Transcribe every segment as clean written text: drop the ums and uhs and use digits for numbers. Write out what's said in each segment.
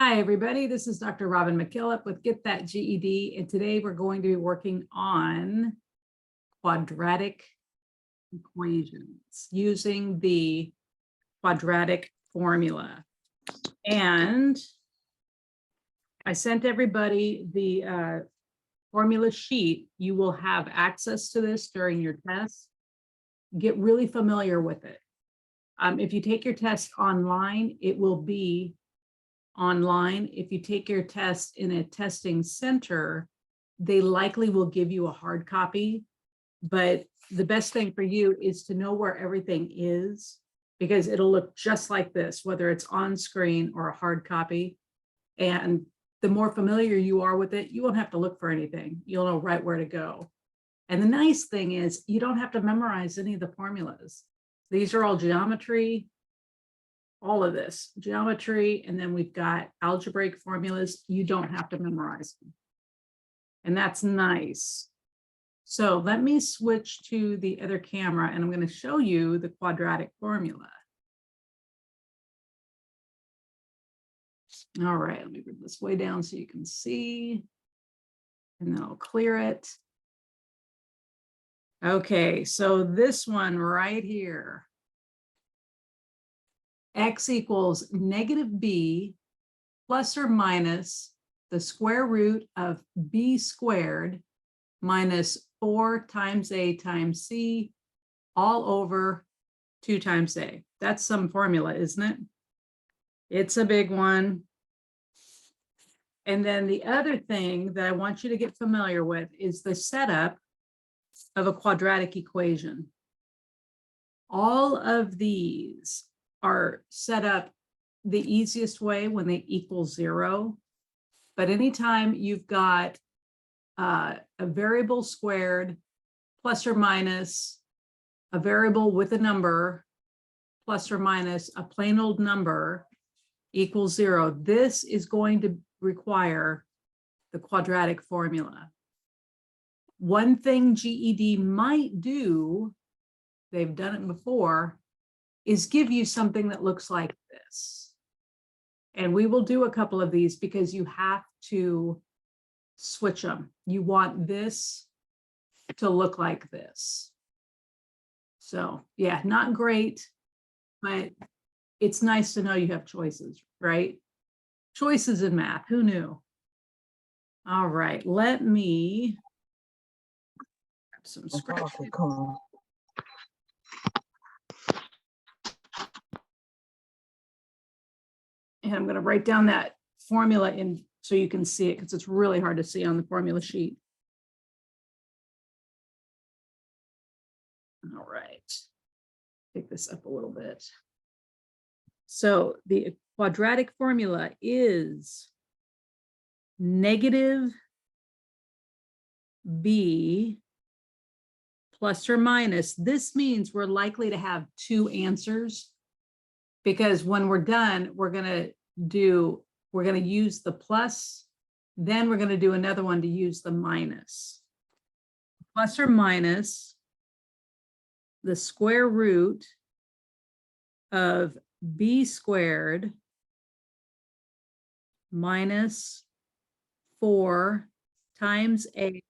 Hi, everybody. This is Dr. Robyn MacKillop with Get That GED, and today we're going to be working on quadratic equations using the quadratic formula. And I sent everybody the formula sheet. You will have access to this during your test. Get really familiar with it. If you take your test online, it will be online. If you take your test in a testing center, they likely will give you a hard copy, but the best thing for you is to know where everything is, because it'll look just like this, whether it's on screen or a hard copy. And the more familiar you are with it, you won't have to look for anything. You'll know right where to go. And the nice thing is you don't have to memorize any of the formulas. These are all geometry, all of this geometry, and then we've got algebraic formulas. You don't have to memorize them, and that's nice. So let me switch to the other camera, and I'm going to show you the quadratic formula. All right, let me bring this way down so you can see, and then I'll clear it. Okay, so this one right here, x equals negative b plus or minus the square root of b squared minus 4 times a times c all over 2 times a. That's some formula, isn't it? It's a big one. And then the other thing that I want you to get familiar with is the setup of a quadratic equation. All of these are set up the easiest way when they equal 0. But anytime you've got a variable squared plus or minus a variable with a number plus or minus a plain old number equals 0, this is going to require the quadratic formula. One thing GED might do, they've done it before, is give you something that looks like this. And we will do a couple of these because you have to switch them. You want this to look like this. So yeah, not great, but it's nice to know you have choices, right? Choices in math, who knew? All right, let me grab some script. And I'm going to write down that formula in so you can see it, because it's really hard to see on the formula sheet. All right, pick this up a little bit. So the quadratic formula is negative b plus or minus. This means we're likely to have 2 answers, because when we're done, we're going to use the plus, then we're going to do another one to use the minus. Plus or minus the square root of b squared minus 4 times a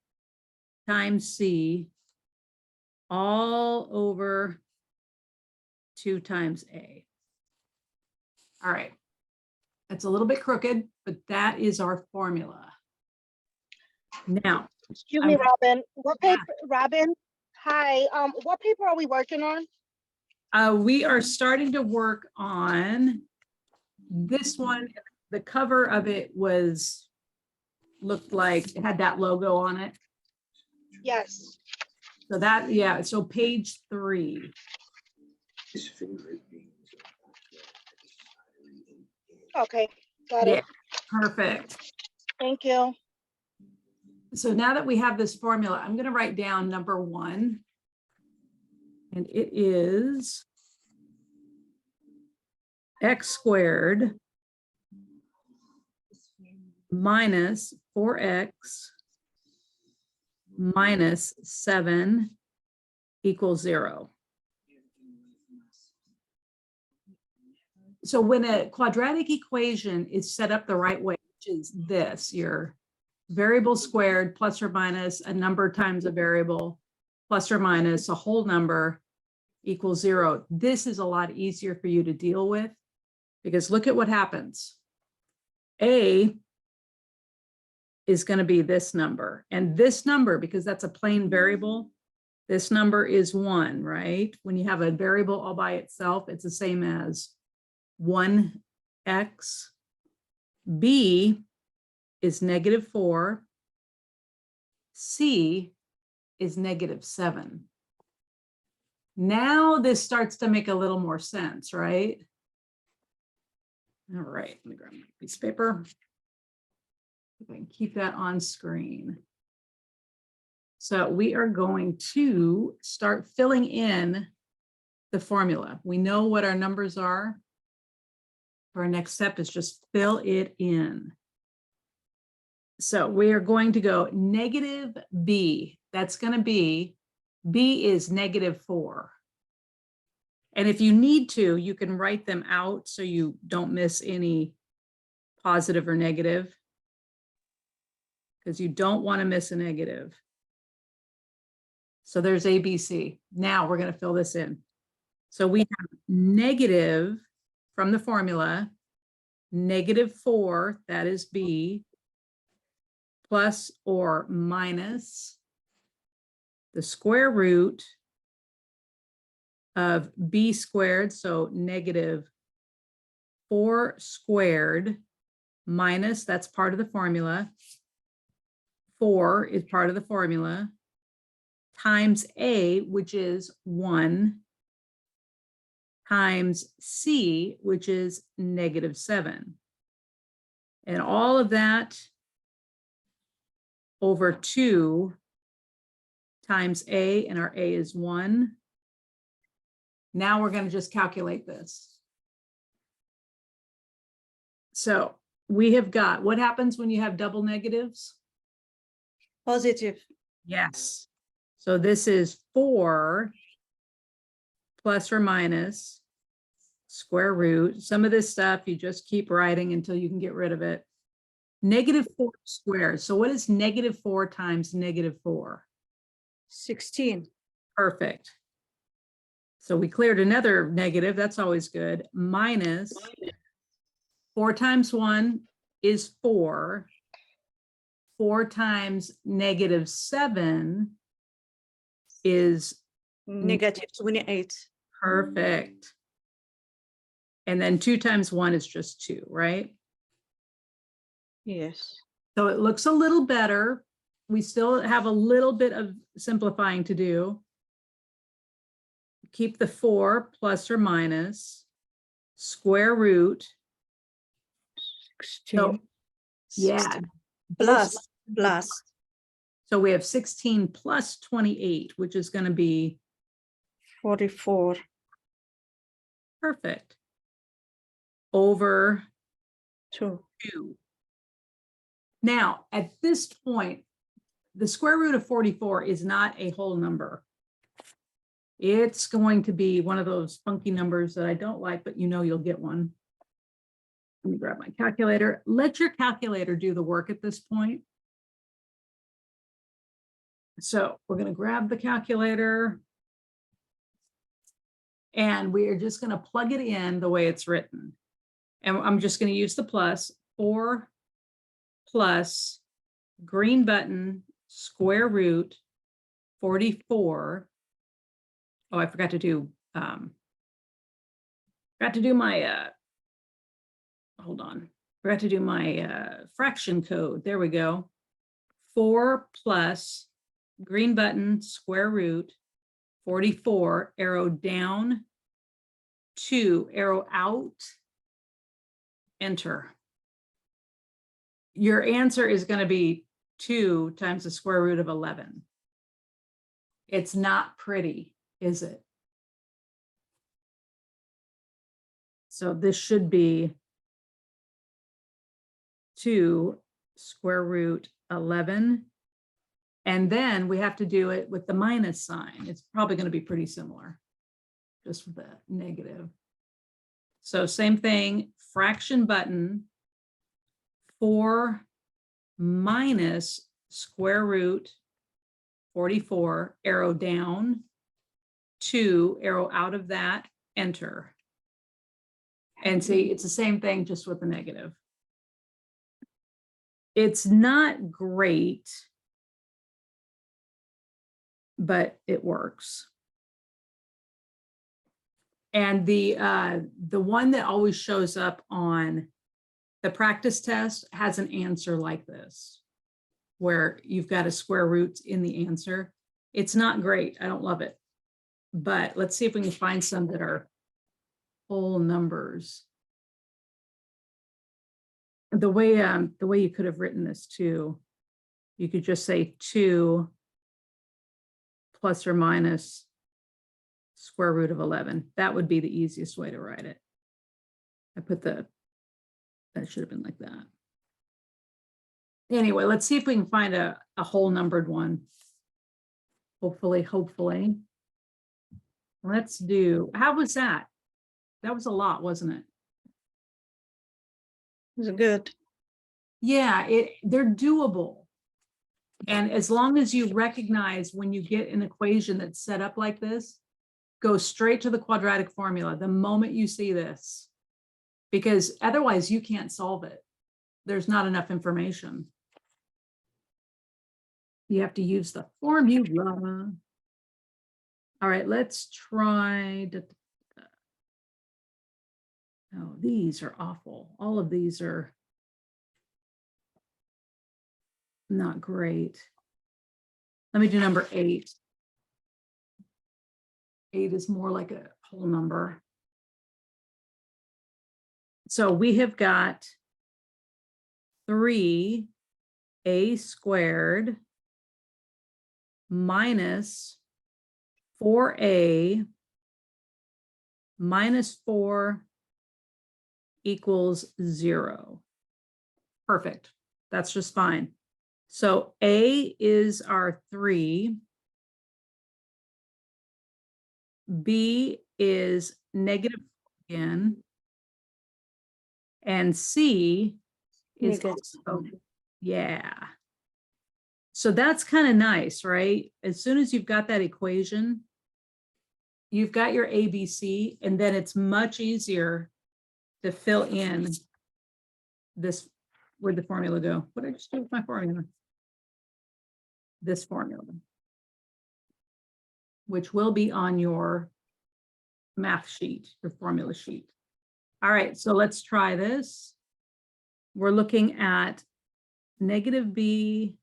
times c all over 2 times a. All right. That's a little bit crooked, but that is our formula. Now, excuse me, Robyn. What paper, Robyn? Hi. What paper are we working on? We are starting to work on this one. The cover of it looked like it had that logo on it. Yes. So that, yeah. So page 3. Okay, got it. Perfect. Thank you. So now that we have this formula, I'm going to write down number 1. And it is x squared minus 4x minus 7 equals 0. So when a quadratic equation is set up the right way, which is this, your variable squared plus or minus a number times a variable plus or minus a whole number equals 0. This is a lot easier for you to deal with because look at what happens. A is going to be this number, and this number, because that's a plain variable, this number is 1, right? When you have a variable all by itself, it's the same as 1x. B is -4. C is -7. Now this starts to make a little more sense, right? All right, let me grab my piece of paper. If I can keep that on screen. So we are going to start filling in the formula. We know what our numbers are. Our next step is just fill it in. So we are going to go negative B. That's going to be, B is -4. And if you need to, you can write them out so you don't miss any positive or negative, because you don't want to miss a negative. So there's A, B, C. Now we're going to fill this in. So we have negative from the formula, -4, that is B, plus or minus the square root of B squared, so -4 squared minus, that's part of the formula, 4 is part of the formula, times A, which is 1, times C, which is -7. And all of that over 2 times A, and our A is 1. Now we're going to just calculate this. So we have got, what happens when you have double negatives? Positive. Yes. So this is 4 plus or minus square root. Some of this stuff you just keep writing until you can get rid of it. -4 squared. So what is -4 times -4? 16. Perfect. So we cleared another negative. That's always good. Minus 4 times 1 is 4. 4 times -7 is -28. perfect. And then 2 times 1 is just 2, right? Yes. So it looks a little better. We still have a little bit of simplifying to do. Keep the 4 plus or minus square root. 16. So, yeah. Plus. So we have 16 plus 28, which is going to be 44. perfect. Over 2. 2. Now, at this point, the square root of 44 is not a whole number. It's going to be one of those funky numbers that I don't like, but you know you'll get one. Let me grab my calculator. Let your calculator do the work at this point. So we're going to grab the calculator. And we are just going to plug it in the way it's written. And I'm just going to use the plus. 4 plus green button square root 44. Oh, I forgot to do my hold on. Forgot to do my fraction code. There we go. 4 plus green button square root 44, arrow down, 2, arrow out, enter. Your answer is going to be 2 times the square root of 11. It's not pretty, is it? So this should be 2 square root 11. And then we have to do it with the minus sign. It's probably going to be pretty similar, just with the negative. So same thing, fraction button, 4 minus square root 44, arrow down, 2, arrow out of that, enter. And see, it's the same thing, just with the negative. It's not great, but it works. And the one that always shows up on the practice test has an answer like this, where you've got a square root in the answer. It's not great. I don't love it. But let's see if we can find some that are whole numbers. The way you could have written this too, you could just say 2 plus or minus square root of 11. That would be the easiest way to write it. I put that should have been like that. Anyway, let's see if we can find a whole numbered one. Hopefully. Let's do, how was that? That was a lot, wasn't it? It's good. Yeah, they're doable. And as long as you recognize when you get an equation that's set up like this, go straight to the quadratic formula the moment you see this, because otherwise you can't solve it. There's not enough information. You have to use the formula. All right, let's try. Oh, these are awful. All of these are not great. Let me do number 8. 8 is more like a whole number. So we have got 3a squared minus 4a minus 4 equals 0. Perfect. That's just fine. So a is our 3. B is negative again. And C is also, yeah. So that's kind of nice, right? As soon as you've got that equation, you've got your ABC, and then it's much easier to fill in this. Where'd the formula go? What did I just do with my formula? This formula, which will be on your math sheet, your formula sheet. All right, so let's try this. We're looking at negative b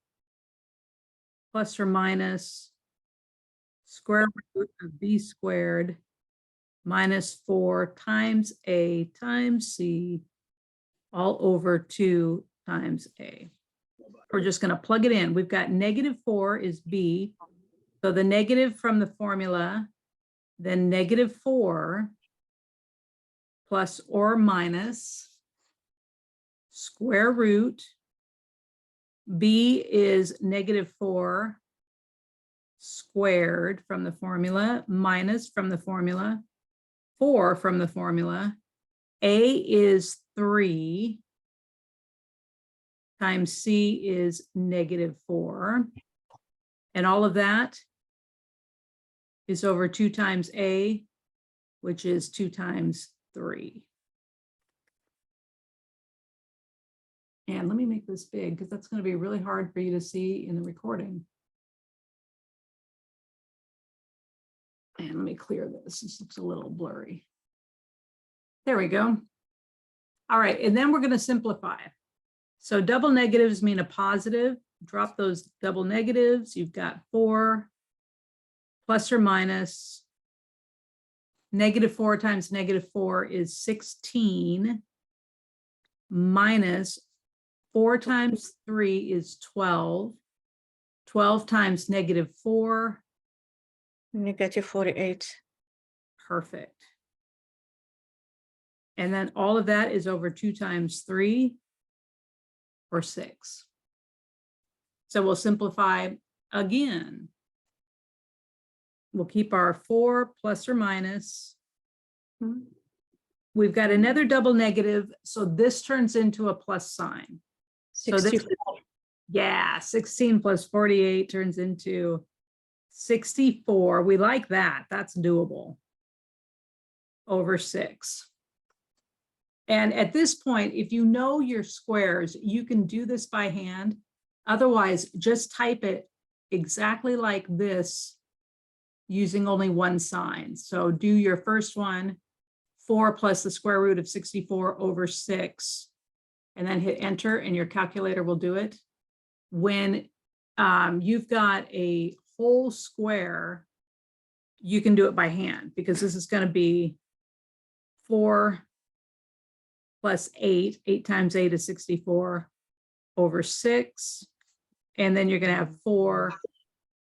plus or minus square root of b squared minus 4 times a times c all over 2 times a. We're just going to plug it in. We've got negative 4 is b. So the negative from the formula, then negative 4 plus or minus square root. B is negative 4 squared from the formula, minus from the formula, 4 from the formula. A is 3 times C is negative 4. And all of that is over 2 times A, which is 2 times 3. And let me make this big because that's going to be really hard for you to see in the recording. And let me clear this. This looks a little blurry. There we go. All right, and then we're going to simplify. So double negatives mean a positive. Drop those double negatives. You've got 4 plus or minus negative 4 times negative 4 is 16 minus 4 times 3 is 12. 12 times negative 4. Negative 48. Perfect. And then all of that is over 2 times 3 or 6. So we'll simplify again. We'll keep our 4 plus or minus we've got another double negative, so this turns into a plus sign. So this, 64. yeah, 16 plus 48 turns into 64. We like that. That's doable. Over 6. And at this point, if you know your squares, you can do this by hand. Otherwise, just type it exactly like this using only one sign. So do your first one, 4 plus the square root of 64 over 6, and then hit enter and your calculator will do it. When you've got a whole square, you can do it by hand because this is going to be 4 plus 8. 8 times 8 is 64 over 6. And then you're going to have 4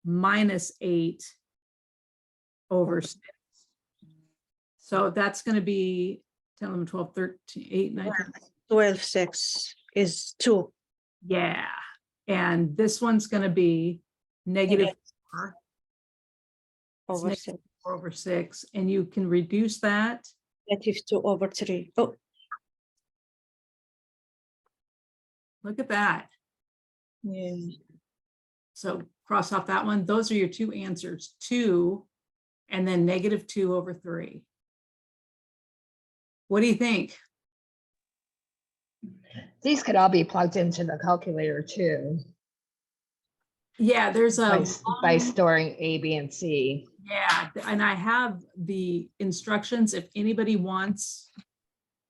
minus 8 over 6. So that's going to be 10, 11, 12, 13, 8, 9, 10. 12, 6 is 2. Yeah. And this one's going to be negative 4. It's Over negative 6. 4 over 6. And you can reduce that. Negative 2 over 3. Oh, Look at that. yeah. So cross off that one. Those are your two answers, 2 and then negative 2 over 3. What do you think? These could all be plugged into the calculator too, Yeah, there's a by storing A, B, and C. yeah, and I have the instructions if anybody wants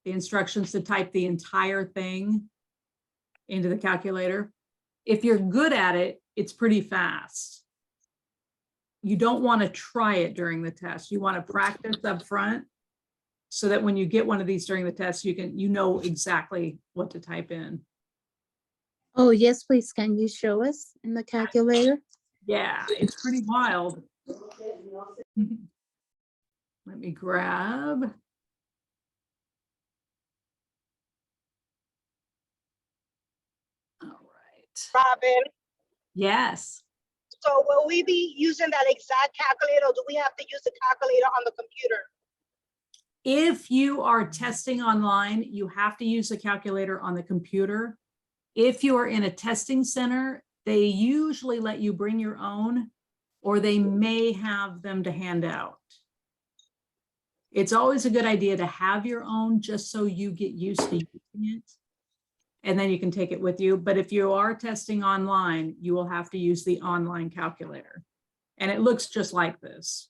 the instructions to type the entire thing into the calculator. If you're good at it, it's pretty fast. You don't want to try it during the test. You want to practice up front so that when you get one of these during the test, you know exactly what to type in. Oh, yes, please. Can you show us in the calculator? Yeah, it's pretty wild. Let me grab. All right. Robin, Yes. so will we be using that exact calculator, or do we have to use the calculator on the computer? If you are testing online, you have to use a calculator on the computer. If you are in a testing center, they usually let you bring your own, or they may have them to hand out. It's always a good idea to have your own just so you get used to using it. And then you can take it with you. But if you are testing online, you will have to use the online calculator. And it looks just like this.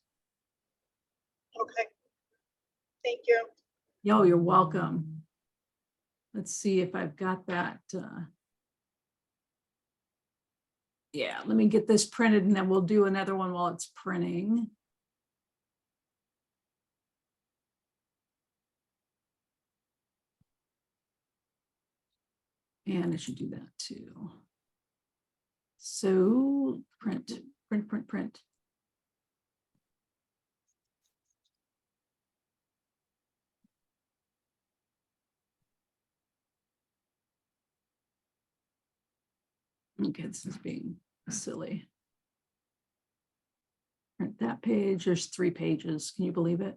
Okay. Thank you. Yo, you're welcome. Let's see if I've got that. Yeah, let me get this printed and then we'll do another one while it's printing. And I should do that too. So print, print, print, print. Okay, this is being silly. Print that page. There's 3 pages. Can you believe it?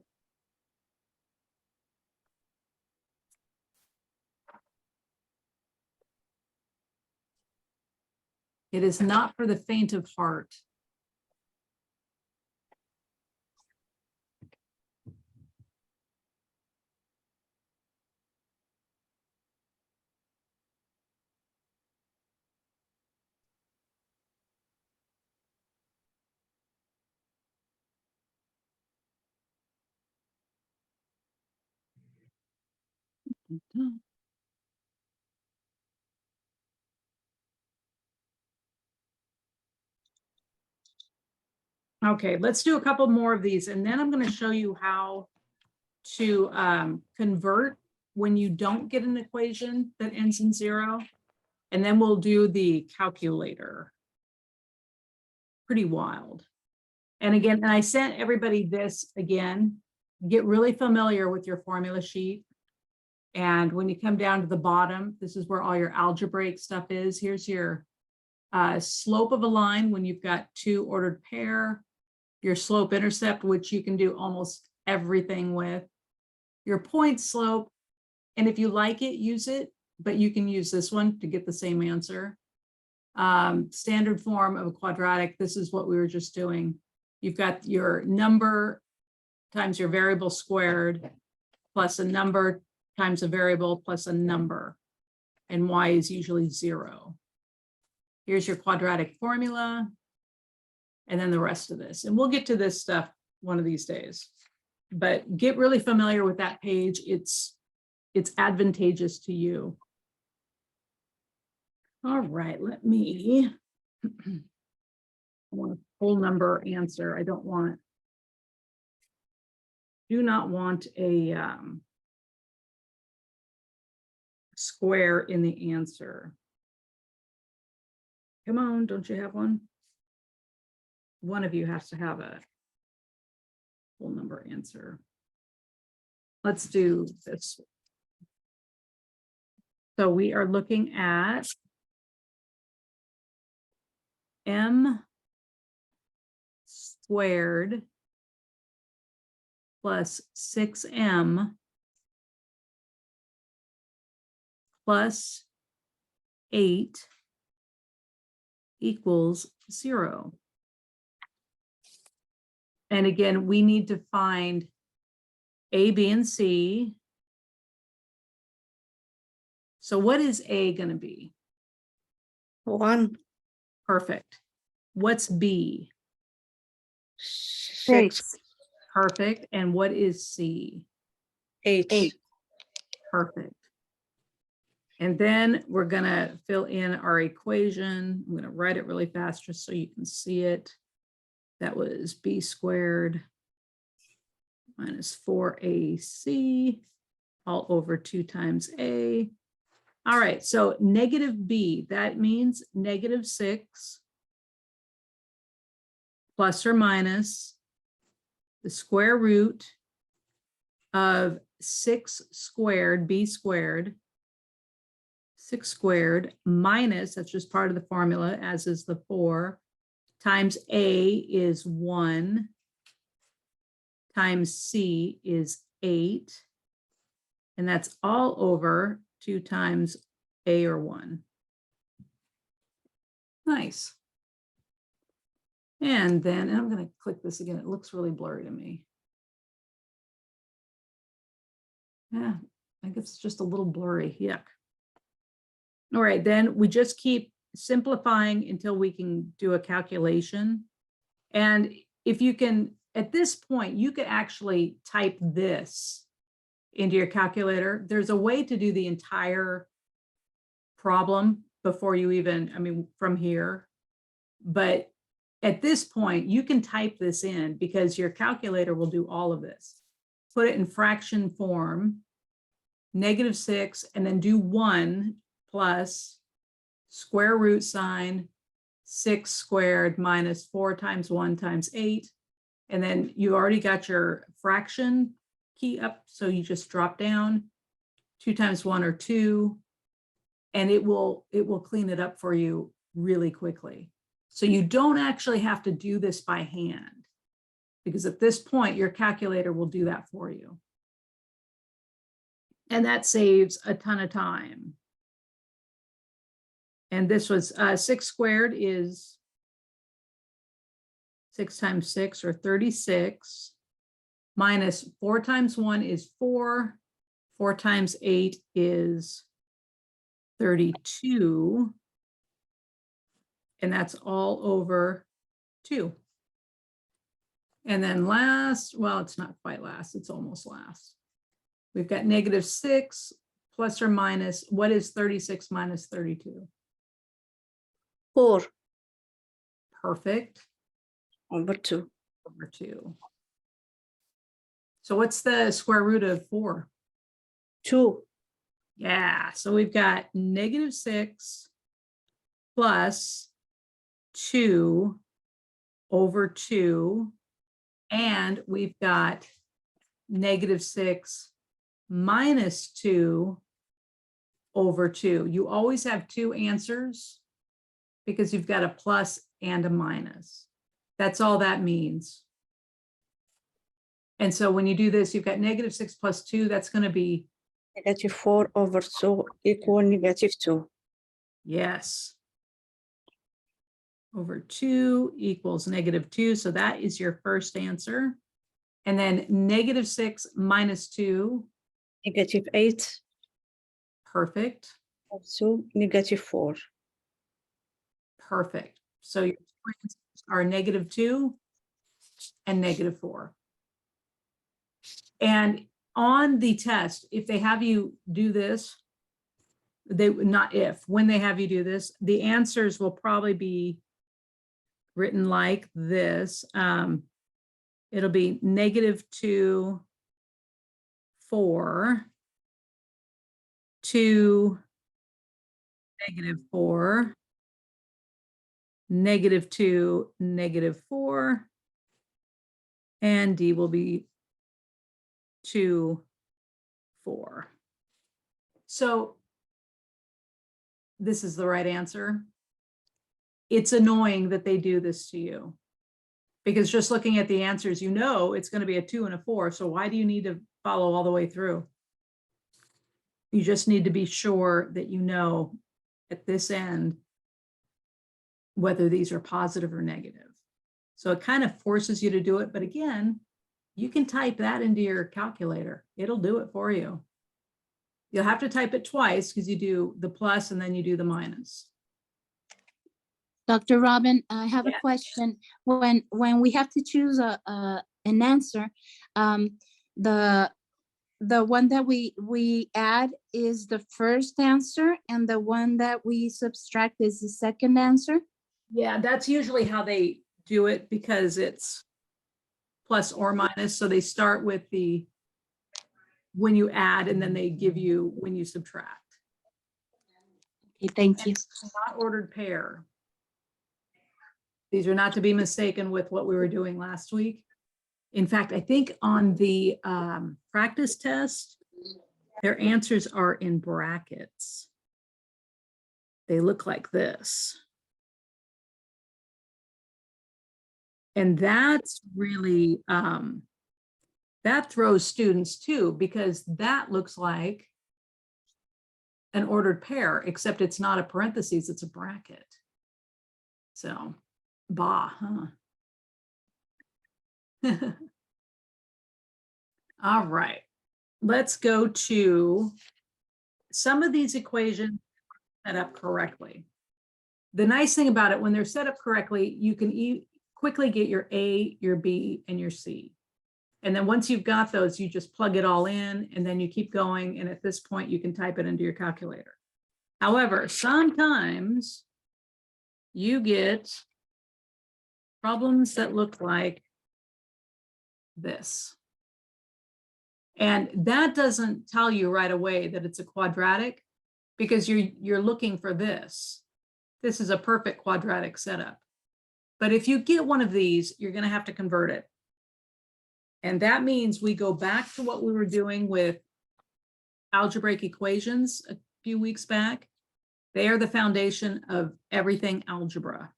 It is not for the faint of heart. Okay, let's do a couple more of these and then I'm going to show you how to convert when you don't get an equation that ends in 0. And then we'll do the calculator. Pretty wild. And again, and I sent everybody this again. Get really familiar with your formula sheet. And when you come down to the bottom, this is where all your algebraic stuff is. Here's your slope of a line when you've got 2 ordered pair, your slope intercept, which you can do almost everything with. your point slope. And if you like it, use it, but you can use this one to get the same answer. Standard form of a quadratic, this is what we were just doing. You've got your number times your variable squared plus a number times a variable plus a number, and y is usually 0. Here's your quadratic formula, and then the rest of this. And we'll get to this stuff one of these days, but get really familiar with that page. It's advantageous to you. All right, let me, I want a whole number answer. I don't want, do not want a square in the answer. Come on, don't you have one? One of you has to have a whole number answer. Let's do this. So we are looking at m squared plus 6m plus 8 equals 0. And again, we need to find A, B, and C. So what is A going to be? 1, Perfect. What's B? 6, Perfect. And what is C? 8. Perfect. And then we're going to fill in our equation. I'm going to write it really fast just so you can see it. That was b squared minus 4ac all over 2 times a. All right, so negative b, that means negative 6 plus or minus the square root of 6 squared, b squared, 6 squared minus, that's just part of the formula, as is the 4, times a is 1, times c is 8, and that's all over 2 times a or 1. Nice. And then I'm going to click this again. It looks really blurry to me. Yeah, I guess it's just a little blurry. Yuck. All right, then we just keep simplifying until we can do a calculation. And if you can, at this point, you could actually type this into your calculator. There's a way to do the entire problem before you even, I mean, from here. But at this point, you can type this in because your calculator will do all of this. Put it in fraction form, -6, and then do 1 plus square root sign 6 squared minus 4 times 1 times 8. And then you already got your fraction key up. So you just drop down 2 times 1 or 2, and it will clean it up for you really quickly. So you don't actually have to do this by hand, because at this point, your calculator will do that for you. And that saves a ton of time. And this was 6 squared is 6 times 6 or 36 minus 4 times 1 is 4. 4 times 8 is 32. And that's all over 2. And then last, well, it's not quite last, it's almost last. We've got -6 plus or minus, what is 36 minus 32? 4 Perfect. over 2. Over 2. So what's the square root of 4? 2. Yeah, so we've got -6 plus 2 over 2, and we've got -6 minus 2 over 2. You always have 2 answers because you've got a plus and a minus. That's all that means. And so when you do this, you've got -6 plus 2, that's going to be, -4 over 2 equal -2. yes, over 2 equals -2. So that is your first answer. And then -6 minus 2, -8 perfect, also -4. perfect. So your two answers are -2 and -4. And on the test, if they have you do this, when they have you do this, the answers will probably be written like this. It'll be -2, 4, 2, -4, -2, -4, and D will be 2, 4. So this is the right answer. It's annoying that they do this to you, because just looking at the answers, you know it's going to be a 2 and a 4. So why do you need to follow all the way through? You just need to be sure that you know at this end whether these are positive or negative. So it kind of forces you to do it. But again, you can type that into your calculator. It'll do it for you. You'll have to type it twice because you do the plus and then you do the minus. Dr. Robin, I have Yeah. a question. When we have to choose an answer, the one that we add is the first answer, and the one that we subtract is the second answer. Yeah, that's usually how they do it, because it's plus or minus. So they start with the when you add, and then they give you when you subtract. Okay, thank you. Not ordered pair. These are not to be mistaken with what we were doing last week. In fact, I think on the practice test, their answers are in brackets. They look like this. And that's really, that throws students too, because that looks like an ordered pair, except it's not a parentheses, it's a bracket. So, bah, huh? All right, let's go to some of these equations set up correctly. The nice thing about it, when they're set up correctly, you can quickly get your A, your B, and your C. And then once you've got those, you just plug it all in, and then you keep going. And at this point, you can type it into your calculator. However, sometimes you get problems that look like this. And that doesn't tell you right away that it's a quadratic, because you're looking for this. This is a perfect quadratic setup. But if you get one of these, you're going to have to convert it. And that means we go back to what we were doing with algebraic equations a few weeks back. They are the foundation of everything algebra.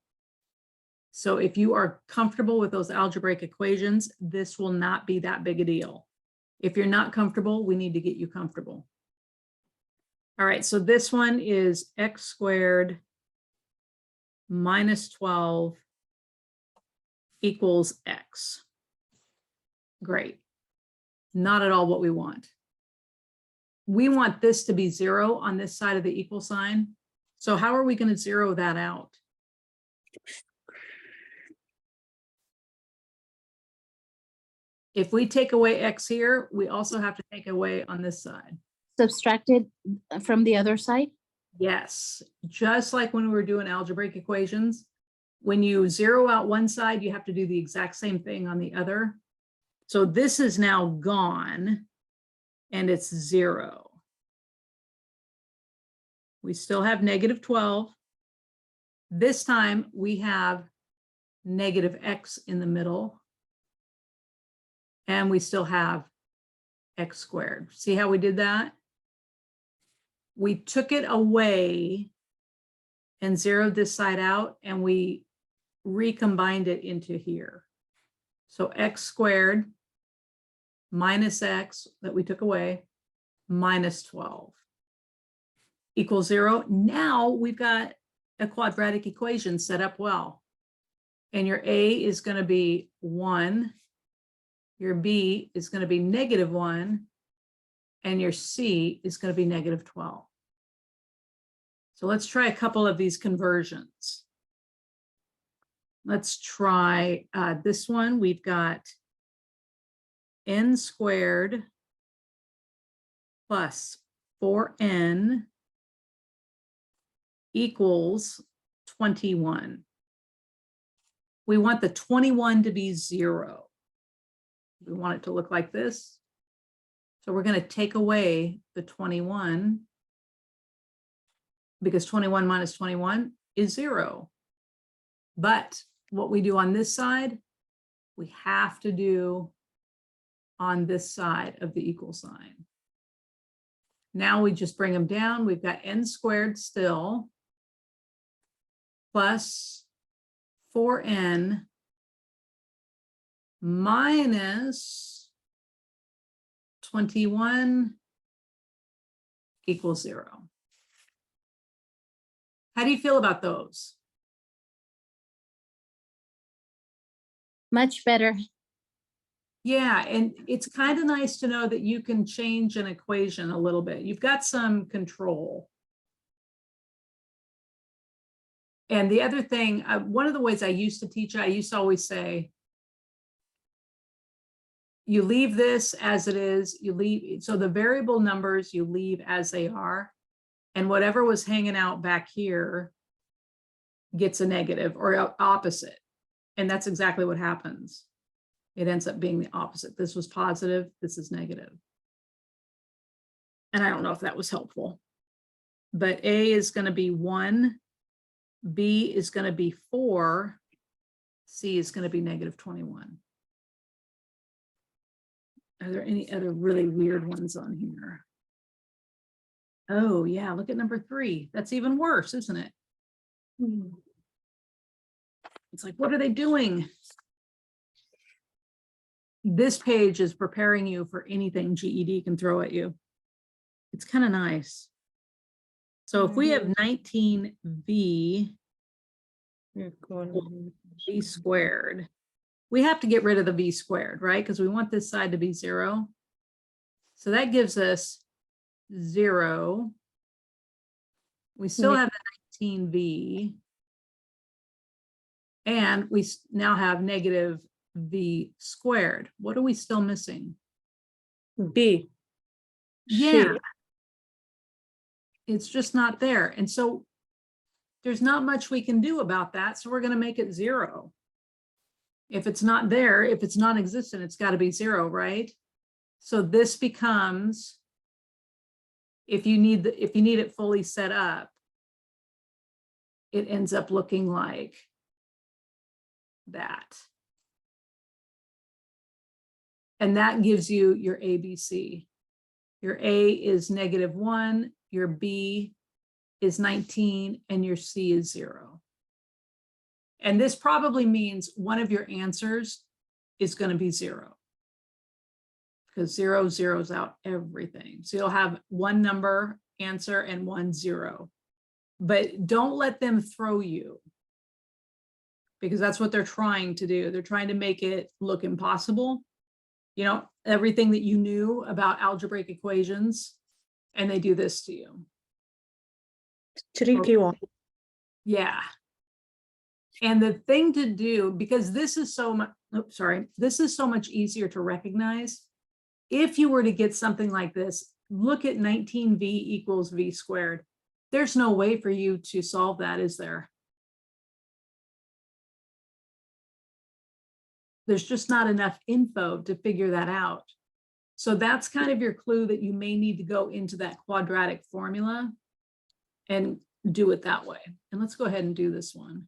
So if you are comfortable with those algebraic equations, this will not be that big a deal. If you're not comfortable, we need to get you comfortable. All right, so this one is x squared minus 12 equals x. Great. Not at all what we want. We want this to be 0 on this side of the equal sign. So how are we going to zero that out? If we take away x here, we also have to take away on this side. Subtracted from the other side? Yes, just like when we were doing algebraic equations, when you zero out one side, you have to do the exact same thing on the other. So this is now gone, and it's 0. We still have negative 12. This time we have negative x in the middle, and we still have x squared. See how we did that? We took it away and zeroed this side out, and we recombined it into here. So x squared minus x that we took away minus 12 equals 0. Now we've got a quadratic equation set up well. And your a is going to be 1, your b is going to be -1, and your c is going to be -12. So let's try a couple of these conversions. Let's try this one. We've got n squared plus 4n equals 21. We want the 21 to be 0. We want it to look like this. So we're going to take away the 21 because 21 minus 21 is 0. But what we do on this side, we have to do on this side of the equal sign. Now we just bring them down. We've got n squared still plus 4n minus 21 equals 0. How do you feel about those? Much better. Yeah, and it's kind of nice to know that you can change an equation a little bit. You've got some control. And the other thing, one of the ways I used to teach, I used to always say, you leave this as it is, you leave, so the variable numbers you leave as they are, and whatever was hanging out back here gets a negative or opposite. And that's exactly what happens. It ends up being the opposite. This was positive, this is negative. And I don't know if that was helpful, but A is going to be 1, B is going to be 4, C is going to be -21. Are there any other really weird ones on here? Oh yeah, look at number 3. That's even worse, isn't it? It's like, what are they doing? This page is preparing you for anything GED can throw at you. It's kind of nice. So if we have 19v v squared, we have to get rid of the v squared, right? Because we want this side to be 0. So that gives us 0. We still have the 19v. And we now have -v squared. What are we still missing? B. Yeah. It's just not there. And so there's not much we can do about that. So we're going to make it 0. If it's not there, if it's non-existent, it's got to be 0, right? So this becomes, if you need it fully set up, it ends up looking like that. And that gives you your ABC. Your A is -1, your B is 19, and your C is 0. And this probably means one of your answers is going to be 0. Because 0 zeros out everything. So you'll have one number answer and 1 0. But don't let them throw you, because that's what they're trying to do. They're trying to make it look impossible. You know, everything that you knew about algebraic equations, and they do this to you. Tricky one. Yeah. And the thing to do, because this is so much, this is so much easier to recognize. If you were to get something like this, look at 19v equals v squared. There's no way for you to solve that, is there? There's just not enough info to figure that out. So that's kind of your clue that you may need to go into that quadratic formula and do it that way. And let's go ahead and do this one.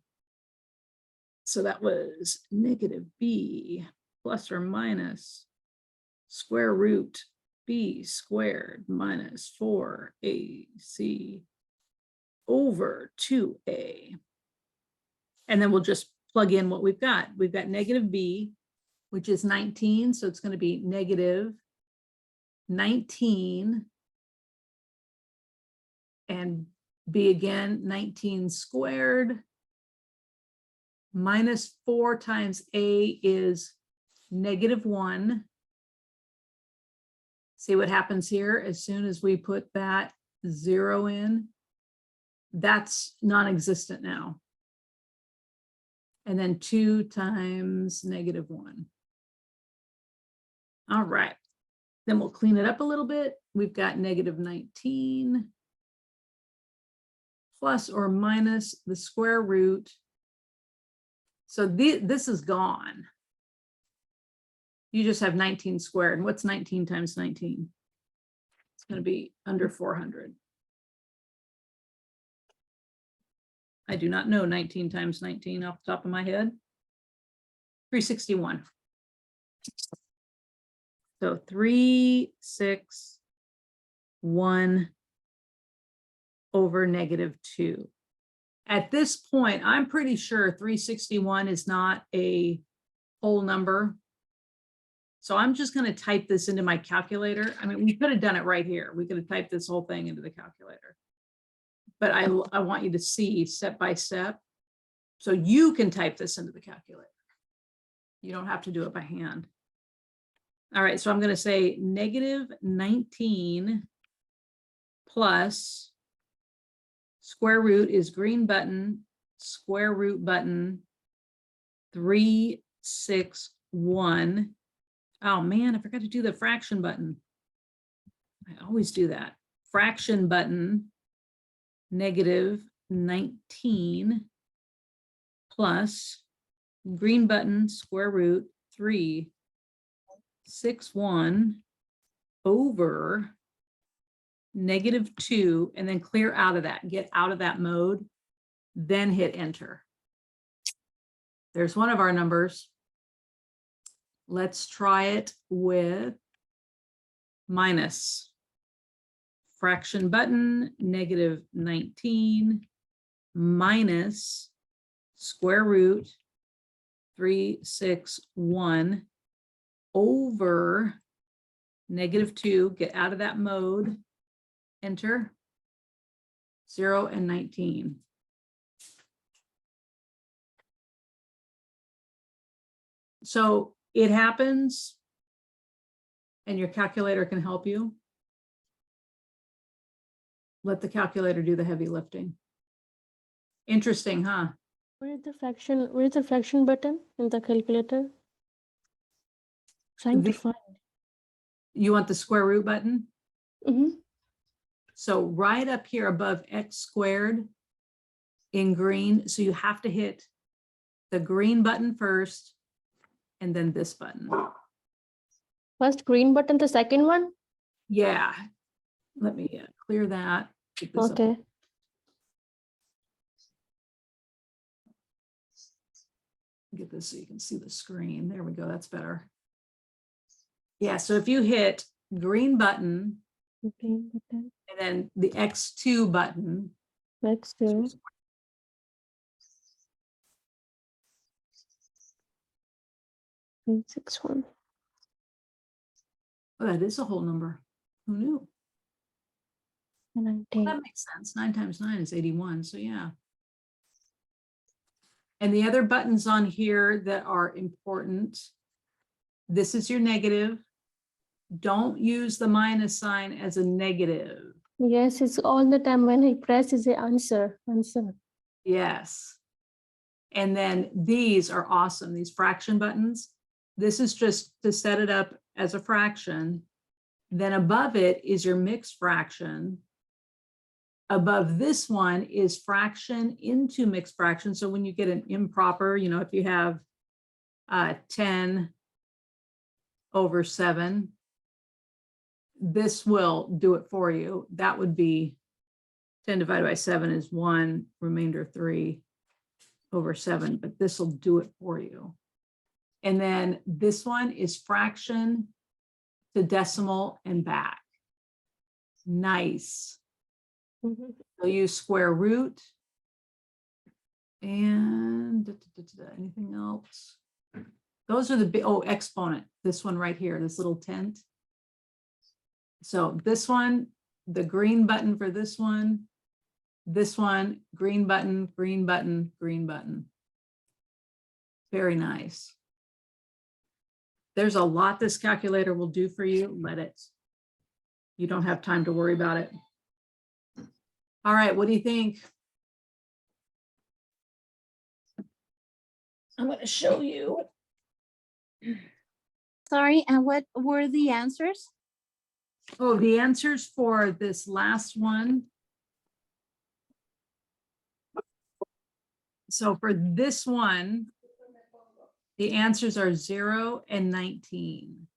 So that was -b plus or minus square root b squared minus 4ac over 2a. And then we'll just plug in what we've got. We've got -b which is 19. So it's going to be negative 19 and B again, 19 squared minus 4 times A is -1. See what happens here as soon as we put that 0 in, that's non-existent now. And then 2 times -1. All right, then we'll clean it up a little bit. We've got -19 plus or minus the square root. So this is gone. You just have 19 squared. And what's 19 times 19? It's going to be under 400. I do not know 19 times 19 off the top of my head. 361. So 361 over -2. At this point, I'm pretty sure 361 is not a whole number. So I'm just going to type this into my calculator. I mean, we could have done it right here. We could have typed this whole thing into the calculator. But I want you to see step by step. So you can type this into the calculator. You don't have to do it by hand. All right, so I'm going to say -19 plus square root is green button, square root button, 361. Oh man, I forgot to do the fraction button. I always do that. Fraction button, -19 plus green button, square root, 361 over -2, and then clear out of that, get out of that mode, then hit enter. There's one of our numbers. Let's try it with minus. Fraction button, -19 minus square root 361 over -2, get out of that mode, enter, 0 and 19. So it happens, and your calculator can help you. Let the calculator do the heavy lifting. Interesting, huh? Where is the fraction button in the calculator? Trying to find. You want the square root button? Mm-hmm. So right up here above x squared in green. So you have to hit the green button first and then this button. First green button, the second one? Yeah. Let me clear that. Pick this up. Okay. Get this so you can see the screen. There we go. That's better. Yeah. So if you hit green button Green button. and then the X2 button, Next to 361. oh, that is a whole number. Who knew? Well, 19. that makes sense. 9 times 9 is 81. So yeah. And the other buttons on here that are important, this is your negative. Don't use the minus sign as a negative. Yes, it's all the time when I press is the answer. Yes. And then these are awesome, these fraction buttons. This is just to set it up as a fraction. Then above it is your mixed fraction. Above this one is fraction into mixed fraction. So when you get an improper, you know, if you have 10 over 7, this will do it for you. That would be 10 divided by 7 is 1, remainder 3 over 7, but this will do it for you. And then this one is fraction to decimal and back. Nice. Mhm. We'll use square root and anything else. Those are the big, oh, exponent, this one right here, this little tent. So this one, the green button for this one, green button, green button, green button. Very nice. There's a lot this calculator will do for you. Let it. You don't have time to worry about it. All right, what do you think? I'm going to show you. Sorry, and what were the answers? Oh, the answers for this last one. So for this one, the answers are 0 and 19.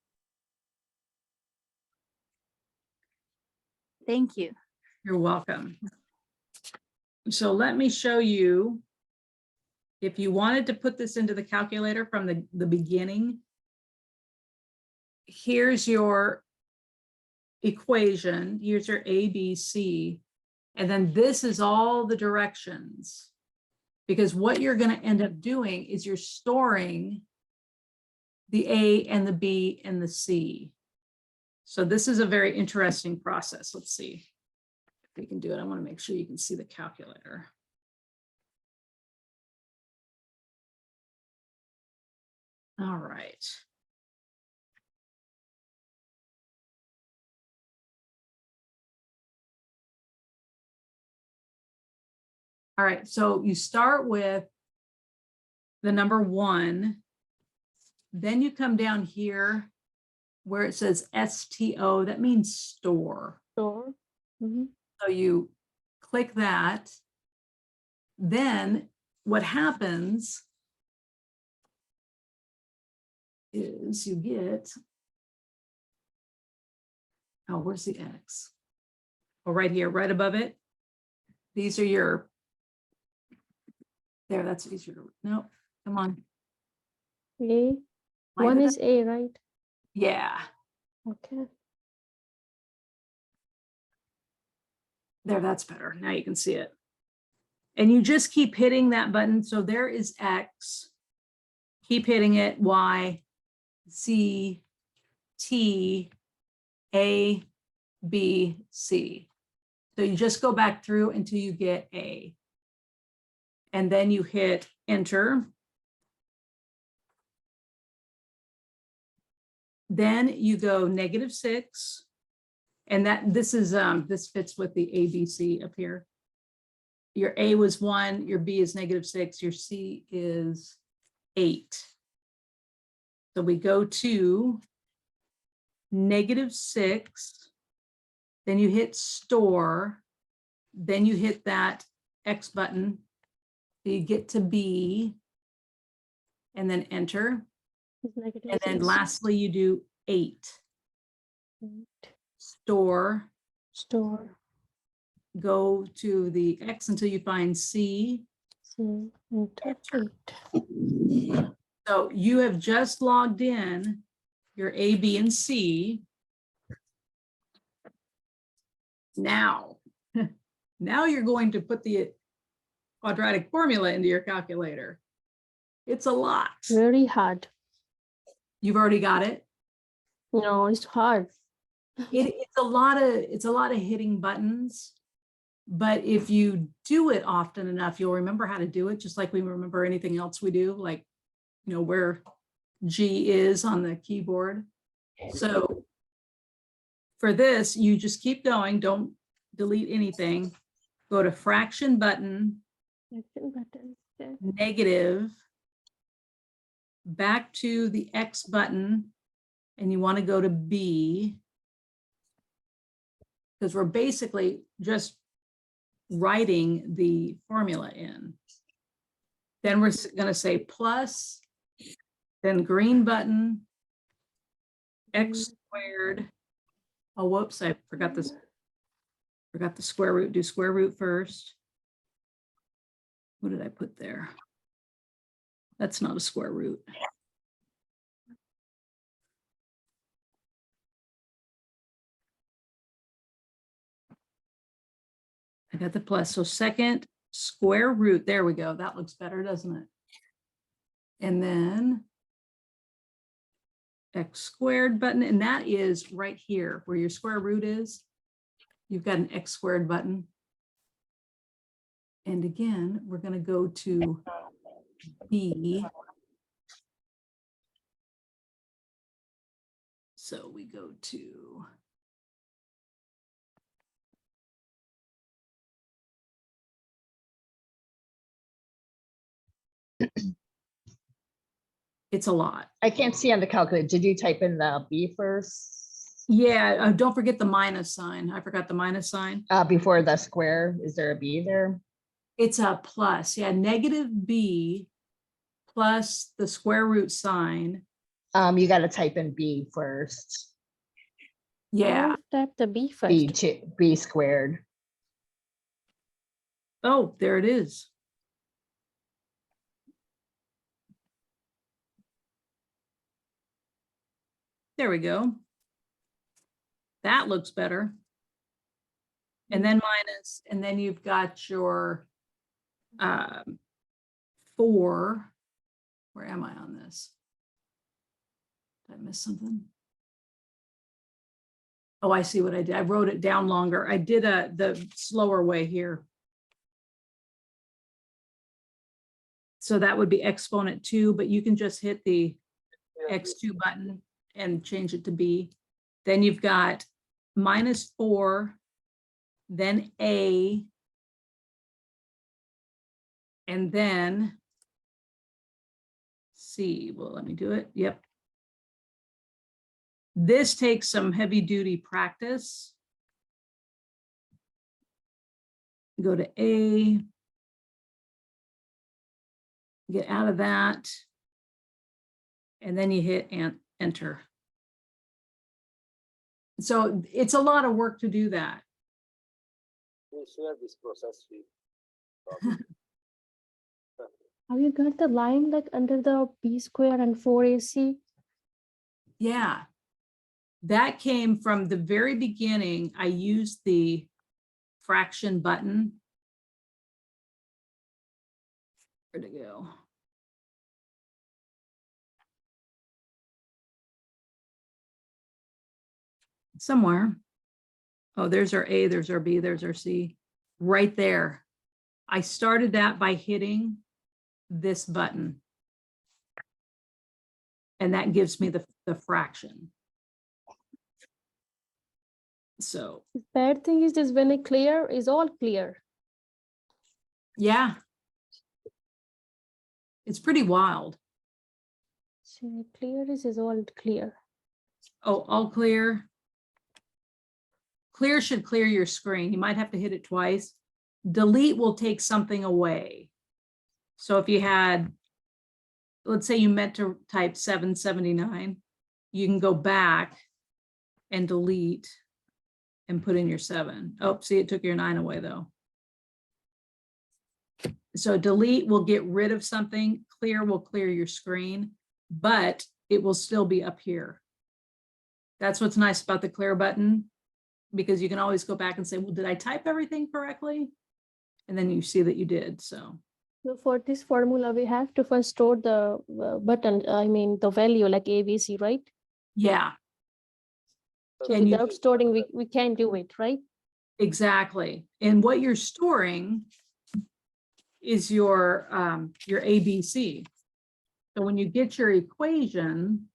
Thank you. You're welcome. So let me show you. If you wanted to put this into the calculator from the beginning, here's your equation. Here's your A, B, C. And then this is all the directions. Because what you're going to end up doing is you're storing the A and the B and the C. So this is a very interesting process. Let's see if we can do it. I want to make sure you can see the calculator. All right. All right, so you start with the number 1, then you come down here where it says STO, that means store. Store. Mhm. So you click that. Then what happens is you get, oh, where's the X? Oh, right here, right above it. These are your, there, that's easier to, no, come on. A. Light One it is up. A, right? Yeah, Okay. there, that's better. Now you can see it. And you just keep hitting that button. So there is X. Keep hitting it, Y, Z, T, A, B, C. So you just go back through until you get A. And then you hit enter. Then you go -6. And that this is this fits with the ABC up here. Your A was 1, your B is -6, your C is 8. So we go to -6, then you hit store, then you hit that X button, so you get to B, and then enter. It's negative And then 6. lastly, you do 8. Eight. Store, Store. go to the X until you find C. C. Enter. 8. So you have just logged in your A, B, and C. Now, now you're going to put the quadratic formula into your calculator. It's a lot. Very hard. You've already got it. No, it's hard. It's a lot of hitting buttons. But if you do it often enough, you'll remember how to do it, just like we remember anything else we do, like, you know, where G is on the keyboard. So for this, you just keep going, don't delete anything. Go to fraction button, Action button. Okay. negative, back to the X button, and you want to go to B, because we're basically just writing the formula in. Then we're going to say plus, then green button, X squared. Oh, whoops, I forgot this. Forgot the square root. Do square root first. What did I put there? That's not a square root. I got the plus. So second square root. There we go. That looks better, doesn't it? And then x squared button, and that is right here where your square root is. You've got an x squared button. And again, we're going to go to B. So we go to it's a lot. I can't see on the calculator. Did you type in the B first? Yeah, don't forget the minus sign. I forgot the minus sign. Before the square, is there a B there? It's a plus. Yeah, negative B plus the square root sign. You got to type in B first. Yeah. Type the B first. B squared. Oh, there it is. There we go. That looks better. And then minus, and then you've got your 4. Where am I on this? Did I miss something? Oh, I see what I did. I wrote it down longer. I did the slower way here. So that would be exponent 2, but you can just hit the x2 button and change it to B. Then you've got minus 4, then A, and then C. Well, let me do it. Yep. This takes some heavy duty practice. Go to A, get out of that, and then you hit enter. So it's a lot of work to do that. We share this process with Have you got the line like under the B square and 4AC? Yeah, that came from the very beginning. I used the fraction button. Where'd it go? Somewhere. Oh, there's our A, there's our B, there's our C. Right there. I started that by hitting this button. And that gives me the fraction. So Bad thing is just when it clear is all clear. yeah. It's pretty wild. So clear is all clear. Oh, all clear. Clear should clear your screen. You might have to hit it twice. Delete will take something away. So if you had, let's say you meant to type 779, you can go back and delete and put in your 7. Oh, see, it took your 9 away though. So delete will get rid of something. Clear will clear your screen, but it will still be up here. That's what's nice about the clear button, because you can always go back and say, well, did I type everything correctly? And then you see that you did. So For this formula, we have to first store the button, I mean, the value like ABC, right? yeah, So And you- without storing, we can't do it, right? exactly. And what you're storing is your ABC. So when you get your equation,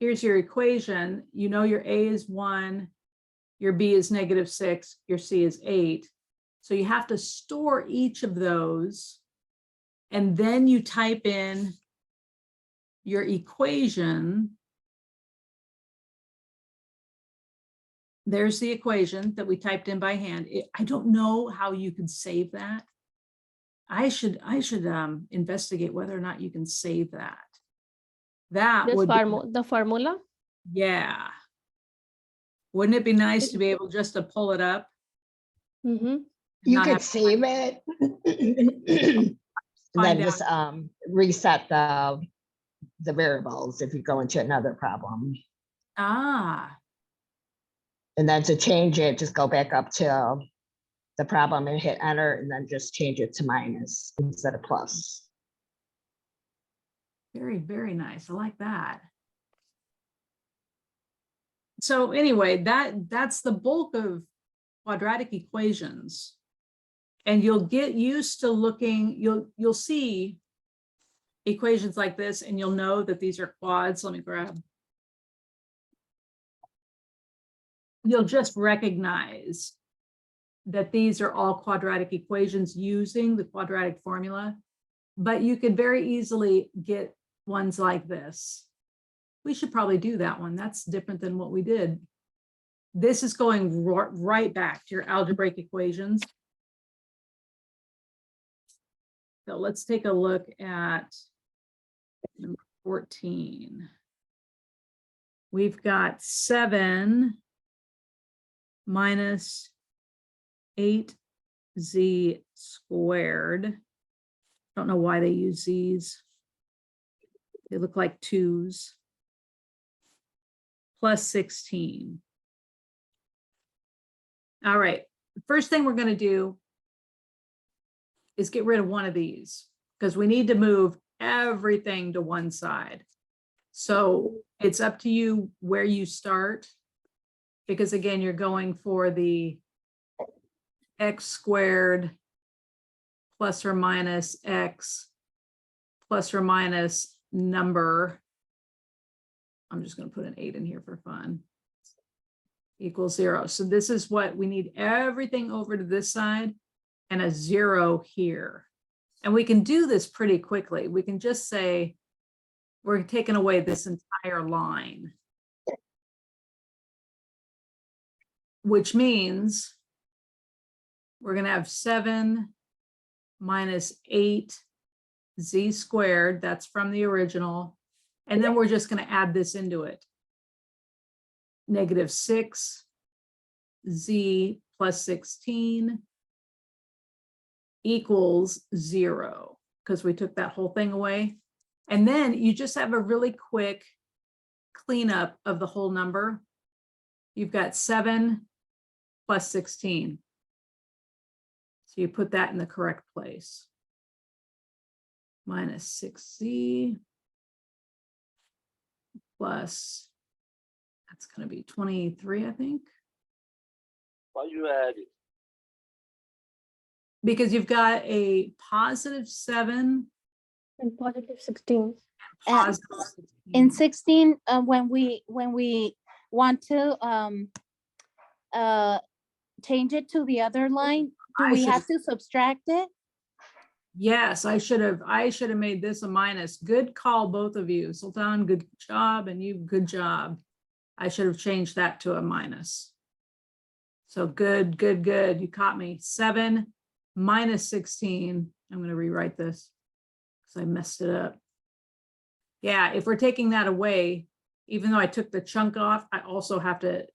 here's your equation. You know your A is 1, your B is -6, your C is 8. So you have to store each of those, and then you type in your equation. There's the equation that we typed in by hand. I don't know how you can save that. I should investigate whether or not you can save that. That This would be, the formula. yeah. Wouldn't it be nice to be able just to pull it up? Mm-hmm. and You not could have- save it. And Find then just reset the variables if you go into another problem. Ah, And then to change it, just go back up to the problem and hit enter, and then just change it to minus instead of plus. Very, very nice. I like that. So anyway, that's the bulk of quadratic equations. And you'll get used to looking, you'll see equations like this and you'll know that these are quads. Let me grab. You'll just recognize that these are all quadratic equations using the quadratic formula, but you could very easily get ones like this. We should probably do that one. That's different than what we did. This is going right back to your algebraic equations. So let's take a look at number 14. We've got 7 minus 8z squared. Don't know why they use z's. They look like 2's. Plus 16. All right, the first thing we're going to do is get rid of one of these because we need to move everything to one side. So it's up to you where you start, because again, you're going for the x squared plus or minus x plus or minus number. I'm just going to put an 8 in here for fun. Equals 0. So this is what we need, everything over to this side and a 0 here. And we can do this pretty quickly. We can just say we're taking away this entire line, which means we're going to have 7 minus 8z squared. That's from the original. And then we're just going to add this into it. Negative 6z plus 16 equals 0, because we took that whole thing away. And then you just have a really quick cleanup of the whole number. You've got 7 plus 16. So you put that in the correct place. Minus 6z plus, that's going to be 23, I think. Why you add it? Because you've got a positive 7 And positive 16. And positive in 16. 16, when we want to change it to the other line, do I we should- have to subtract it? Yes, I should have made this a minus. Good call, both of you. Sultan, good job, and you, good job. I should have changed that to a minus. So good, good, good. You caught me. 7 minus 16. I'm going to rewrite this because I messed it up. Yeah, if we're taking that away, even though I took the chunk off, I also have to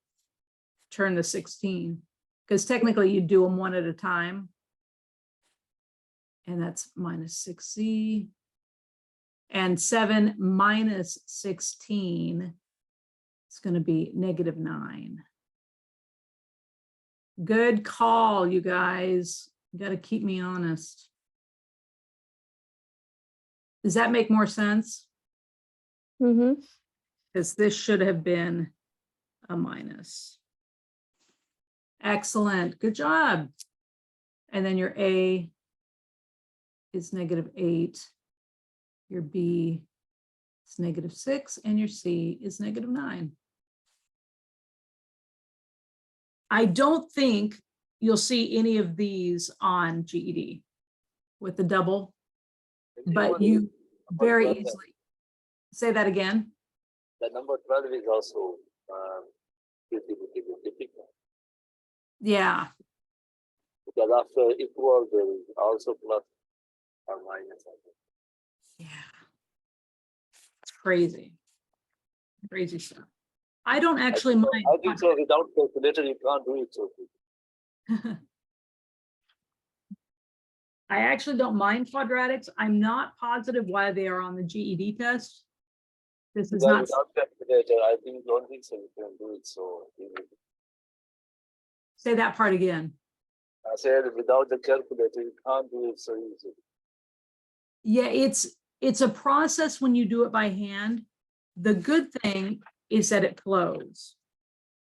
turn the 16, because technically you do them one at a time. And that's minus 6z. And 7 minus 16 is going to be negative 9. Good call, you guys. You got to keep me honest. Does that make more sense? Mm-hmm. Because this should have been a minus. Excellent. Good job. And then your A is negative 8. Your B is negative 6. And your C is negative 9. I don't think you'll see any of these on GED with the double, but you very easily. Say that again. The number 12 is also difficult. Yeah. Because after equal, there is also plus or minus. Yeah. It's crazy. Crazy stuff. I don't actually mind. I think so. Without calculator, you can't do it so quick. I actually don't mind quadratics. I'm not positive why they are on the GED test. This is Because not. without calculator, I think don't think so. You can do it so easily. Say that part again. I said without the calculator, you can't do it so easily. Yeah, it's a process when you do it by hand. The good thing is that it flows.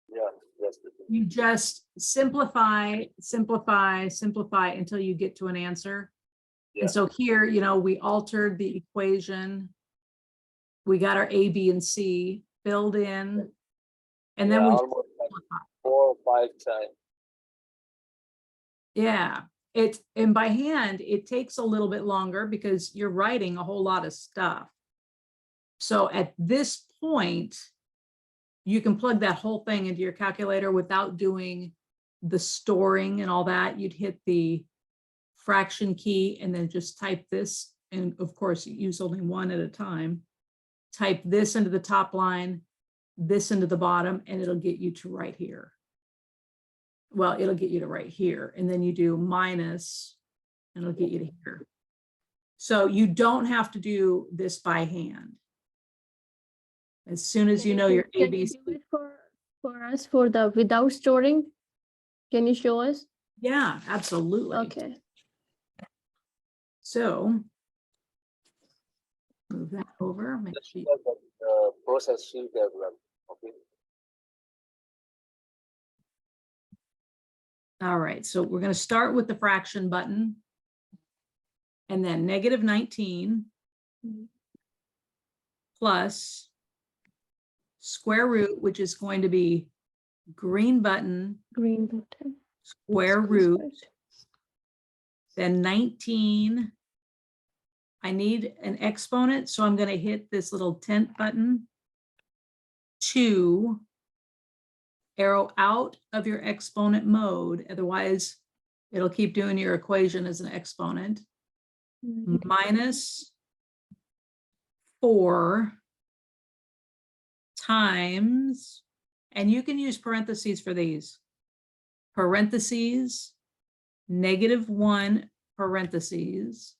Yeah, that's the thing. You just simplify, simplify, simplify until you get to an answer. Yeah. And so here, you know, we altered the equation. We got our A, B, and C filled in. And then Yeah, we, almost like 4 or 5 times. yeah, and by hand, it takes a little bit longer because you're writing a whole lot of stuff. So at this point, you can plug that whole thing into your calculator without doing the storing and all that. You'd hit the fraction key and then just type this. And of course, you use only one at a time. Type this into the top line, this into the bottom, and it'll get you to right here. Well, it'll get you to right here. And then you do minus, and it'll get you to here. So you don't have to do this by hand. As soon as you know your Can you ABC. do it for us for the without storing? Can you show us? Yeah, absolutely. Okay. So move that over. Make Just sure you- like the process sheet as well. Okay. All right, so we're going to start with the fraction button. And then negative 19 Mhm. plus square root, which is going to be green button, Green button. square root, then 19. I need an exponent, so I'm going to hit this little tent button. 2, arrow out of your exponent mode. Otherwise, it'll keep doing your equation as an exponent. Mhm. Minus 4 times, and you can use parentheses for these. Parentheses, -1 parentheses,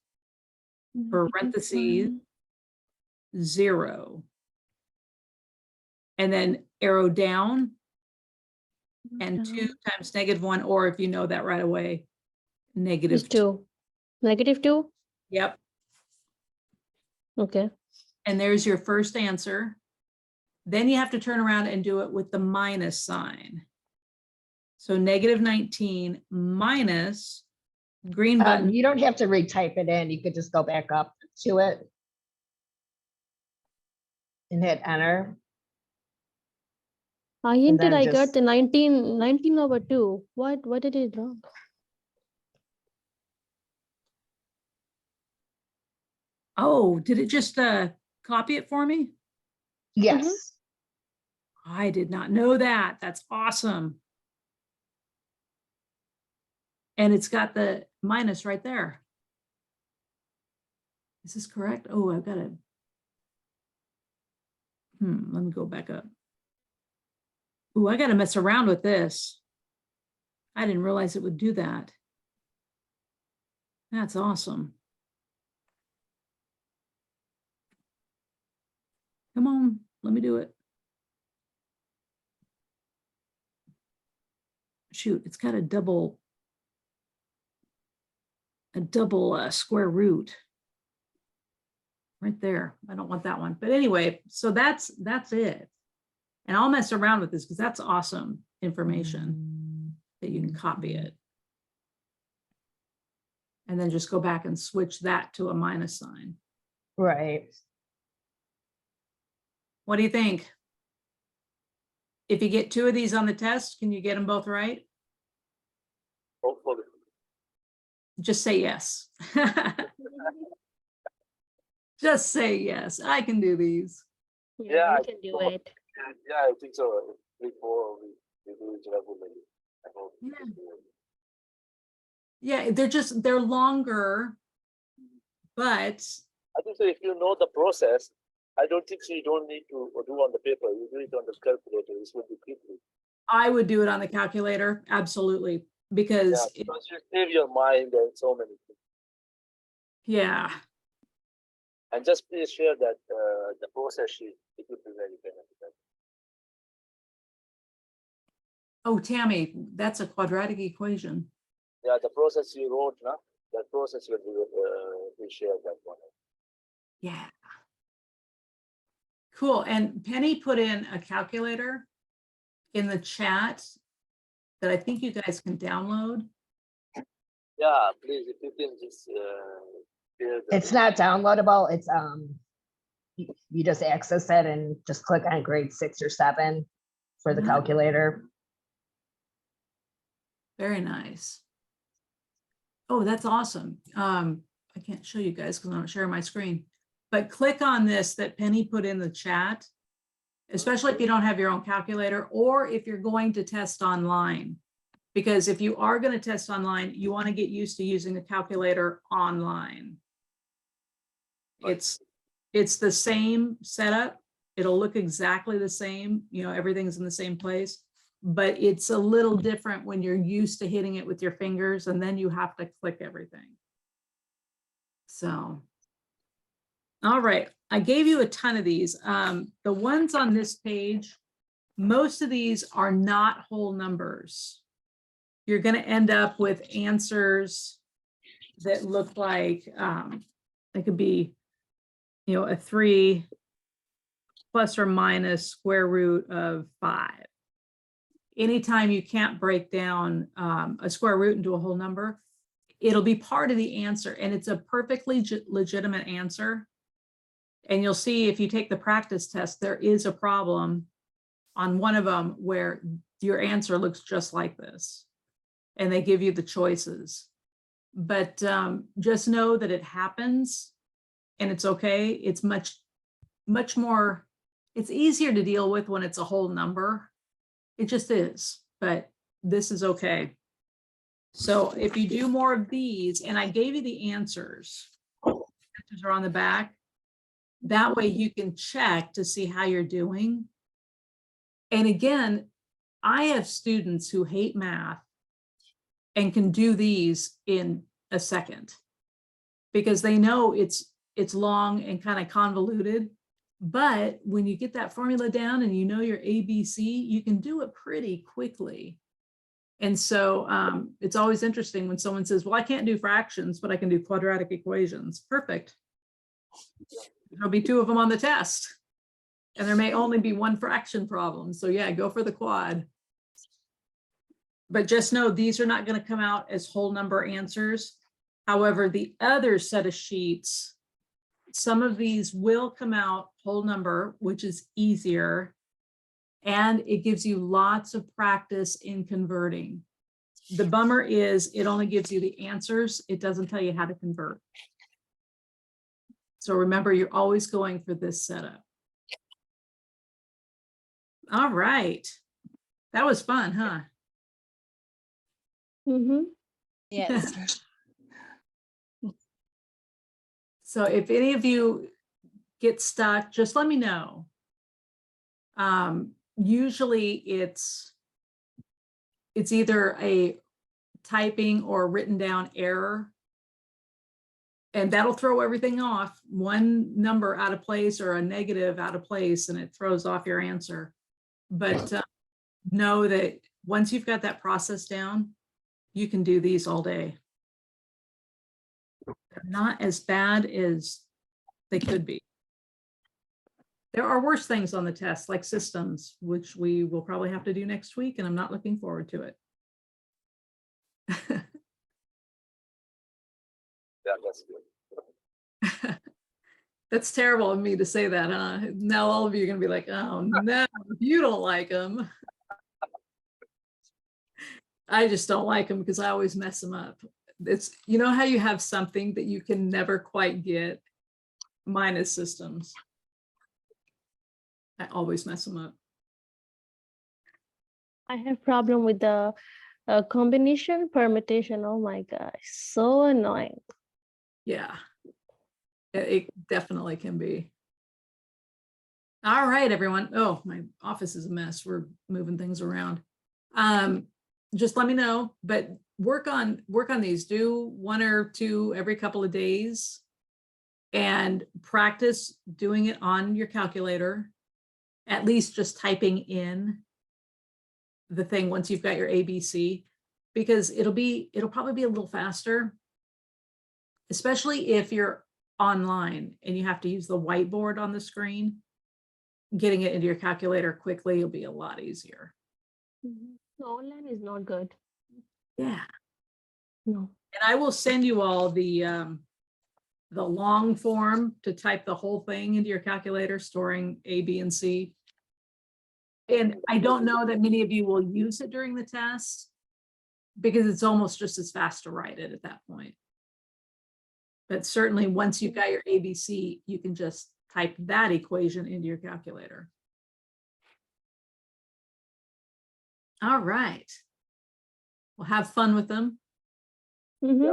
parentheses, 0. And then arrow down and 2 times -1, or if you know that right away, Is -2. 2. -2? Yep. Okay. And there's your first answer. Then you have to turn around and do it with the minus sign. So -19 minus green button. You don't have to retype it in. You could just go back up to it and hit enter. I entered, then I got just- the 19 over 2. What did it wrong? Oh, did it just copy it for me? Yes. I did not know that. That's awesome. And it's got the minus right there. Is this correct? Oh, I've got to. Let me go back up. Oh, I got to mess around with this. I didn't realize it would do that. That's awesome. Come on, let me do it. Shoot, it's got a double square root right there. I don't want that one. But anyway, so that's it. And I'll mess around with this because that's awesome information that you can copy it. And then just go back and switch that to a minus sign. Right. What do you think? If you get 2 of these on the test, can you get them both right? Hopefully. Just say yes. Just say yes. I can do these. Yeah, You can do it. Yeah, I think so. Before we do it regularly. I hope. Yeah, they're longer, but I think so. If you know the process, I don't think so. You don't need to do on the paper. You do it on the calculator. This will be quickly. I would do it on the calculator. Absolutely. Because Because you save your mind and so many things. yeah. And just please share that the process sheet. It would be very beneficial. Oh, Tammy, that's a quadratic equation. Yeah, the process you wrote, no? That process will be we share that one. Yeah. Cool. And Penny put in a calculator in the chat that I think you guys can download. Yeah, please, if you can just share the It's not downloadable. It's you just access it and just click on grade 6 or 7 for the Mhm. calculator. Very nice. Oh, that's awesome. I can't show you guys because I'm not sharing my screen, but click on this that Penny put in the chat, especially if you don't have your own calculator or if you're going to test online. Because if you are going to test online, you want to get used to using a calculator online. It's the same setup. It'll look exactly the same, you know, everything's in the same place, but it's a little different when you're used to hitting it with your fingers and then you have to click everything. So, all right, I gave you a ton of these. The ones on this page, most of these are not whole numbers. You're going to end up with answers that look like it could be, you know, a 3 plus or minus square root of 5. Anytime you can't break down a square root into a whole number, it'll be part of the answer, and it's a perfectly legitimate answer. And you'll see if you take the practice test, there is a problem on one of them where your answer looks just like this, and they give you the choices. But just know that it happens, and it's okay. It's much more, it's easier to deal with when it's a whole number. It just is, but this is okay. So if you do more of these, and I gave you the answers, answers are on the back. That way you can check to see how you're doing. And again, I have students who hate math and can do these in a second because they know it's long and kind of convoluted. But when you get that formula down and you know your ABC, you can do it pretty quickly. And so it's always interesting when someone says, well, I can't do fractions, but I can do quadratic equations. Perfect. There'll be 2 of them on the test. And there may only be 1 fraction problem. So yeah, go for the quad. But just know these are not going to come out as whole number answers. However, the other set of sheets, some of these will come out whole number, which is easier. And it gives you lots of practice in converting. The bummer is it only gives you the answers. It doesn't tell you how to convert. So remember, you're always going for this setup. All right. That was fun, huh? Mm-hmm. Yes. So if any of you get stuck, just let me know. Usually it's either a typing or written down error, and that'll throw everything off. 1 number out of place or a negative out of place, and it throws off your answer. But know that once you've got that process down, you can do these all day. They're not as bad as they could be. There are worse things on the test, like systems, which we will probably have to do next week, and I'm not looking forward to it. Yeah, that's good. That's terrible of me to say that, huh? Now all of you are going to be like, oh no, you don't like them. I just don't like them because I always mess them up. It's, you know how you have something that you can never quite get? Mine is systems. I always mess them up. I have problem with the combination permutation. Oh my gosh, so annoying. Yeah, it definitely can be. All right, everyone. Oh, my office is a mess. We're moving things around. Just let me know, but work on these. Do 1 or 2 every couple of days and practice doing it on your calculator, at least just typing in the thing once you've got your ABC, because it'll probably be a little faster, especially if you're online and you have to use the whiteboard on the screen, getting it into your calculator quickly will be a lot easier. No, online is not good. Yeah. No. And I will send you all the long form to type the whole thing into your calculator, storing A, B, and C. And I don't know that many of you will use it during the test because it's almost just as fast to write it at that point. But certainly once you've got your ABC, you can just type that equation into your calculator. All right. Well, have fun with them. Mhm.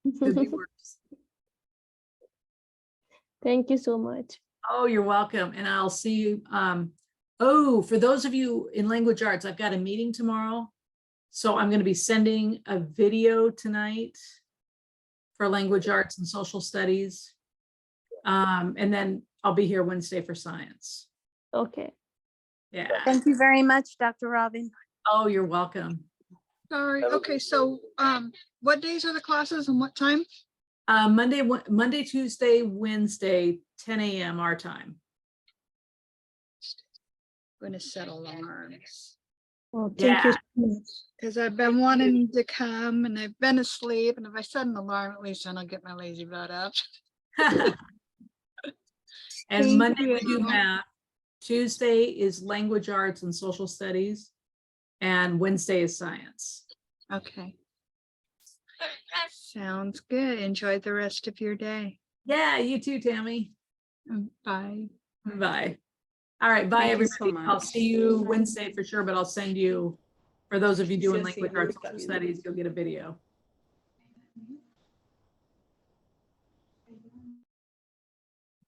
Yeah, Could be worse. Thank you so much. Oh, you're welcome. And I'll see you. Oh, for those of you in language arts, I've got a meeting tomorrow. So I'm going to be sending a video tonight for language arts and social studies. And then I'll be here Wednesday for science. Okay. Yeah. Thank you very much, Dr. Robyn. Oh, you're welcome. Sorry, Have a okay, good so, what days are the classes and what time? Monday, Tuesday, Wednesday, 10 a.m. our time. I'm gonna set alarms, Oh, thank you Yeah. so much. because I've been wanting to come and I've been asleep, and if I set an alarm, at least then I'll get my lazy butt up. And Thank Monday we do you. math. Tuesday is language arts and social studies. And Wednesday is science. Okay. Sounds good. Enjoy the rest of your day. Yeah, you too, Tammy. Bye. Bye. All right, bye, Thank you so everybody. I'll much. see you Wednesday for sure, but I'll send you, for those of you doing Sí, sí, language sí, arts está and bien. studies, you'll get a video.